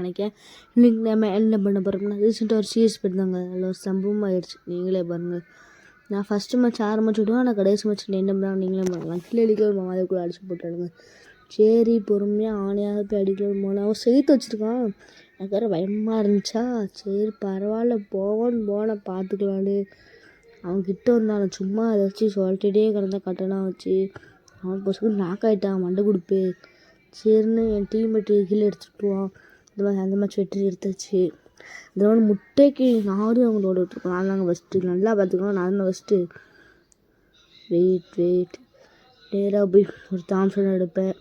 இருக்குன்னு நினைக்கிறேன். இன்றைக்கி நம்ம என்ன பண்ண போகிறோம்னா ரீசெண்டாக ஒரு சீரியஸ் போயிருந்தாங்க. அதில் ஒரு சம்பவம் ஆயிடுச்சு. நீங்களே பாருங்கள். நான் ஃபஸ்ட்டு மேட்ச் ஆரம்பிச்சு விடுவேன். ஆனால் கடைசி மேட்ச் என்ன பண்ணால் நீங்களே பாருங்கள். கீழே அடிக்கல அதுக்குள்ளே அடிச்சு போட்டாடுங்க. சரி பொறுமையாக ஆணையாக போய் அடிக்கணும் போனேன். அவன் சேர்த்து வச்சுருக்கான். எனக்கு வேறு பயமாக இருந்துச்சா. சரி பரவாயில்ல போனேன் பார்த்துக்கலான்னு. அவன் கிட்ட வந்தாலும் சும்மா அதை வச்சு சொல்லிட்டே கிடந்தா கட்டணம் வச்சு அவன் பசங்க நாக் ஆகிட்டான் மண்டை கொடுப்பு. சரின்னு என் டீம்மேட்டு கீழே எடுத்துட்டுருவான். இந்த மாதிரி அந்த மேட்ச் வெற்றி எடுத்தாச்சு. இந்த மாதிரி முட்டைக்கு நானும் அவங்களோட விட்டுருக்கோம். நான் தாங்க ஃபஸ்ட்டு. நல்லா பார்த்துக்கலாம். நான் தான் ஃபஸ்ட்டு. வெயிட் நேராக போய் ஒரு தாம்சன் எடுப்பேன்.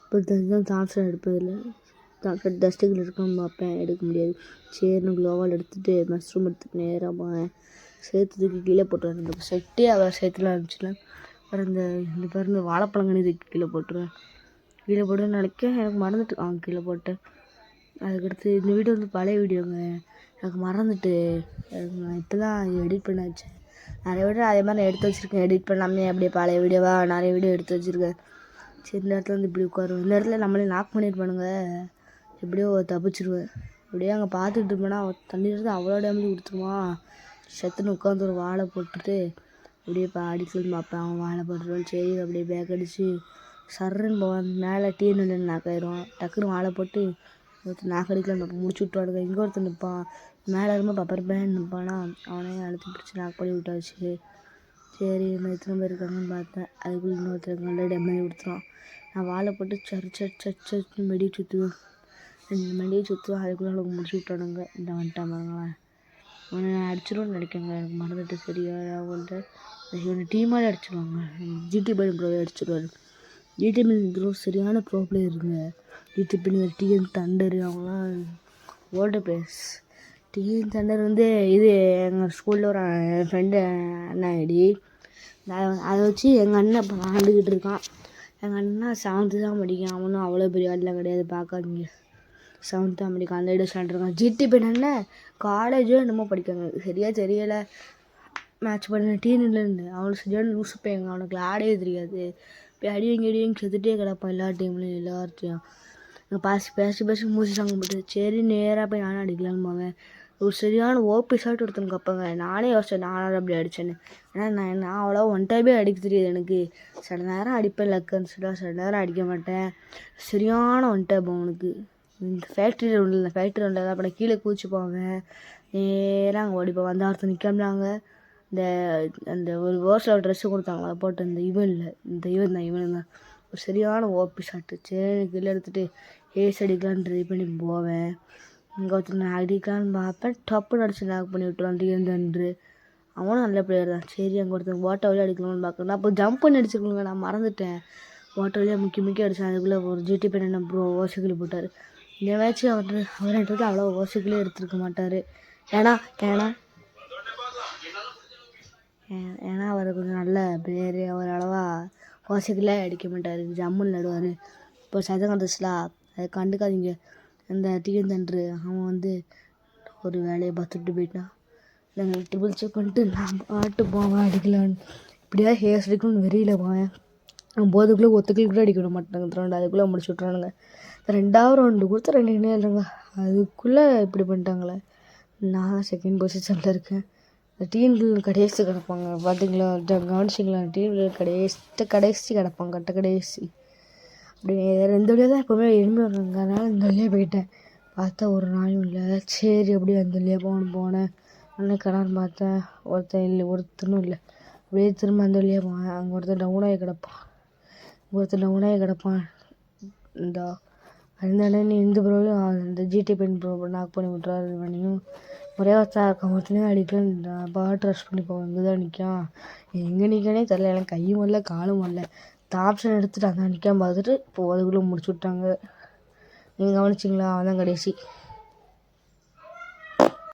இப்போ தாம்சன் எடுப்பேன். இல்லை தாம்சன் டஸ்ட்டுகள் இருக்குன்னு பார்ப்பேன். எடுக்க முடியாது. சரின்னு க்ளோவால் எடுத்துகிட்டு மஷ்ரூம் எடுத்துட்டு நேராக போவேன். சேர்த்துக்கு கீழே போட்டுருவேன். இந்த செட்டே அவர் சேர்த்துல இருந்துச்சுல இந்த பாருங்க வாழைப்பழங்கனி இதுக்கு கீழே போட்டுருவேன். கீழே போட்டுன்னு நினைக்கிறேன். எனக்கு மறந்துட்டு கீழே போட்டேன். அதுக்கடுத்து இந்த வீடியோ பழைய வீடியோங்க. எனக்கு மறந்துட்டு நான் இப்போ தான் எடிட் பண்ண வச்சேன். நிறைய வீடியோ அதே மாதிரி நான் எடுத்து வச்சுருக்கேன். எடிட் பண்ணாமே அப்படியே பழைய வீடியோவாக நிறைய வீடியோ எடுத்து வச்சுருக்கேன். சரி இந்த இடத்துல வந்து இப்படி உட்காருவேன். இந்த இடத்துல நம்மளே லாக் பண்ணியிருப்பானுங்க. எப்படியோ தப்பிச்சிருவேன். அப்படியே அங்கே பார்த்துட்டு இருப்பேன்னா தண்ணி இருந்து அவ்வளோ டேமேஜ் கொடுத்துருவான். செத்துன்னு உட்காந்து ஒரு வாழை போட்டுட்டு அப்படியே இப்போ அடிக்கணும்னு பார்ப்பேன். அவன் வாழை போட்டுருவான். சரி அப்படியே பேக் அடித்து சர்றன்னு போவான். மேலே டீன்னு நாக்காயிடுவான். டக்குன்னு வாழை போட்டு ஒருத்தர் நாக்கடிக்கலாம் பார்ப்போம். முடிச்சு விட்டுவாடுங்க. இங்கே ஒருத்தர் நிற்பான். மேலே இருக்கும்போது பப்பர் பேன் நிற்பானா அவனே அழுத்தி பிடிச்சி நாக் பண்ணி விட்டாச்சு. சரி இன்னும் எத்தனை பேர் இருக்காங்கன்னு பார்த்தேன். அதுக்குள்ளே இன்னொருத்தர் நல்லா டெம்மையை கொடுத்துருவான். நான் வாழை போட்டு சர்ச்சு மெடி சுற்றுவேன். 2 மெடியை சுற்றுவேன். அதுக்குள்ளே அவளுக்கு முடிச்சு விட்டானுங்க. இந்த வந்துட்டான் பாருங்களேன். அவனை நான் அடிச்சிடுவேன்னு நினைக்கேங்க. எனக்கு மறந்துட்டு சரியா அவங்கள்ட்ட இவனை டீமாலே அடிச்சிடுவாங்க. ஜிடி பையன் ப்ரோ அடிச்சிடுவார். ஜிடி பையன் ப்ரோ சரியான ப்ரோ பிளேயருங்க. ஜிடி பையன் டிஎன் தண்டர் அவங்களாம் வேர்ல்டு பிளேயர்ஸ். டிஎன் தண்டர் வந்து இது எங்கள் ஸ்கூலில் ஒரு என் ஃப்ரெண்டு அண்ணா ஐடி. அதை வச்சு எங்கள் அண்ணன் இப்போ ஆண்டுக்கிட்டு இருக்கான். எங்கள் அண்ணன் 7th தான் படிக்கான். அவனும் அவ்வளோ பெரிய ஆடெலாம் கிடையாது. பார்க்காதீங்க 7th தான் படிக்கான். அந்த ஐடியா ஸ்டாண்டிருக்கான். ஜிடி பையன் அண்ணன் காலேஜோ என்னமோ படிக்காங்க. சரியாக தெரியலை. மேட்ச் பண்ண டீன்லேருந்து அவனுக்கு சரியான லூசு பையங்க. அவனுக்கு ஆடவே தெரியாது. இப்போ அடிவங்க செத்துட்டே கிடப்பான். எல்லா டீம்லையும் எல்லாத்தையும் பேசி மூச்சிட்டாங்க போட்டு. சரி நேராக போய் நானும் அடிக்கலான்னு போவேன். ஒரு சரியான ஓபி ஷாட் ஒருத்தனுக்கு கப்பங்க. நானே யோசிச்சேன் நானும் அப்படி அடித்தேன்னு. ஏன்னா நான் அவ்வளோ ஒன் டைமே அடிக்க தெரியாது எனக்கு. சில நேரம் அடிப்பேன் லக்குன்னு சில நேரம் அடிக்க மாட்டேன். சரியான ஒன் டைப் அவனுக்கு. இந்த ஃபேக்ட்ரி ரவுண்டில் தான் அப்போ கீழே கூச்சி போவேன். நேராக அங்கே ஓடிப்போம். அந்த ஒருத்தர் நிற்காமலாங்க. அந்த ஒரு வேர்ஸில் ட்ரெஸ்ஸு கொடுத்தாங்க. அதை போட்டு இவன் தான் ஒரு சரியான ஓபி ஷாட்டு. சரி கீழே எடுத்துகிட்டு ஏஸ் அடிக்கலான்னு ட்ரை பண்ணி போவேன். இங்கே ஒருத்தர் நான் அடிக்கலான்னு பார்ப்பேன். டப்புன்னு அடிச்சு லாக் பண்ணி விட்டுருவான் டிஎன்தன்று. அவனும் நல்ல பிளேயர் தான். சரி அங்கே ஒருத்தர் ஓட்ட வழியாக அடிக்கலாம்னு பார்க்கணும். அப்போ ஜம்ப் பண்ணி அடிச்சிருக்கணுங்க. நான் மறந்துட்டேன். ஓட்ட வழியாக முக்கிய அடித்தேன். அதுக்குள்ளே ஒரு ஜிடி பையன் என்ன ப்ரோ ஓசிக்கிளி போட்டார். இந்த மேட்ச்சு அவர்கிட்ட அவ்வளோ ஓசிக்கிளே எடுத்துருக்க மாட்டார். ஏன்னா அவர் கொஞ்சம் நல்ல பிளேயரு. அவர் அளவா ஓசிக்கிளே அடிக்க மாட்டார். ஜம்முன்னு நடுவார். இப்போ சதம் கண்டுச்சுலா அதை கண்டுக்காதீங்க. அந்த டிஎன் தன்று அவன் வந்து ஒரு வேலையை பார்த்துட்டு போயிட்டான். நாங்கள் ட்ரிபிள் செக் பண்ணிட்டு நான் பாட்டு போவேன் அடிக்கலான்னு. இப்படியா ஹேர்ஸ் அடிக்கணும்னு வெறியில் போவேன். போதுக்குள்ளே ஒத்துக்கள் கூட அடிக்க விட மாட்டாங்க. 2 அதுக்குள்ளே முடிச்சு விட்றானுங்க. 2வது ரவுண்டு கொடுத்து 2 இணையம் இல்லைங்க. அதுக்குள்ளே இப்படி பண்ணிட்டாங்களே. நான் செகண்ட் பொசிஷனில் இருக்கேன். இந்த டீம்கள் கடைசி கிடப்பாங்க. பார்த்தீங்களா கவனிச்சிங்களா? டீம்கள் கடைசி கிடப்பாங்க. கடைசி அப்படி 2 வழியாக தான் எப்போவுமே எளிமை வர்றாங்க. அதனால் இந்த வழியாக போயிட்டேன். பார்த்தா ஒரு நாயும் இல்லை. சரி அப்படியே அந்த வழியாக போனேன். அன்னைக்கு கடான்னு பார்த்தேன். ஒருத்தனும் இல்லை. அப்படியே திரும்ப அந்த வழியாக போவேன். அங்கே ஒருத்தர் டவுனாகி கிடப்பான். இந்த அந்த இந்த ப்ரோவையும் அந்த ஜிடி பென் ப்ரோ நாக் பண்ணி விட்றாரு. இவனையும் ஒரே ஒருத்தர் ஒருத்தனையும் அடிக்கலான்னு பாட்டு ரஷ் பண்ணி போவேன். இங்கே தான் நிற்கான். எங்கே நிற்கானே தெரில. எனக்கு கையும் வரல காலும் வரல. ஆப்ஷன் எடுத்துகிட்டு அதான் நிற்காம பார்த்துட்டு இப்போ அதுக்குள்ளே முடிச்சு விட்டாங்க. நீங்கள் கவனிச்சிங்களா? அவன் தான் கடைசி.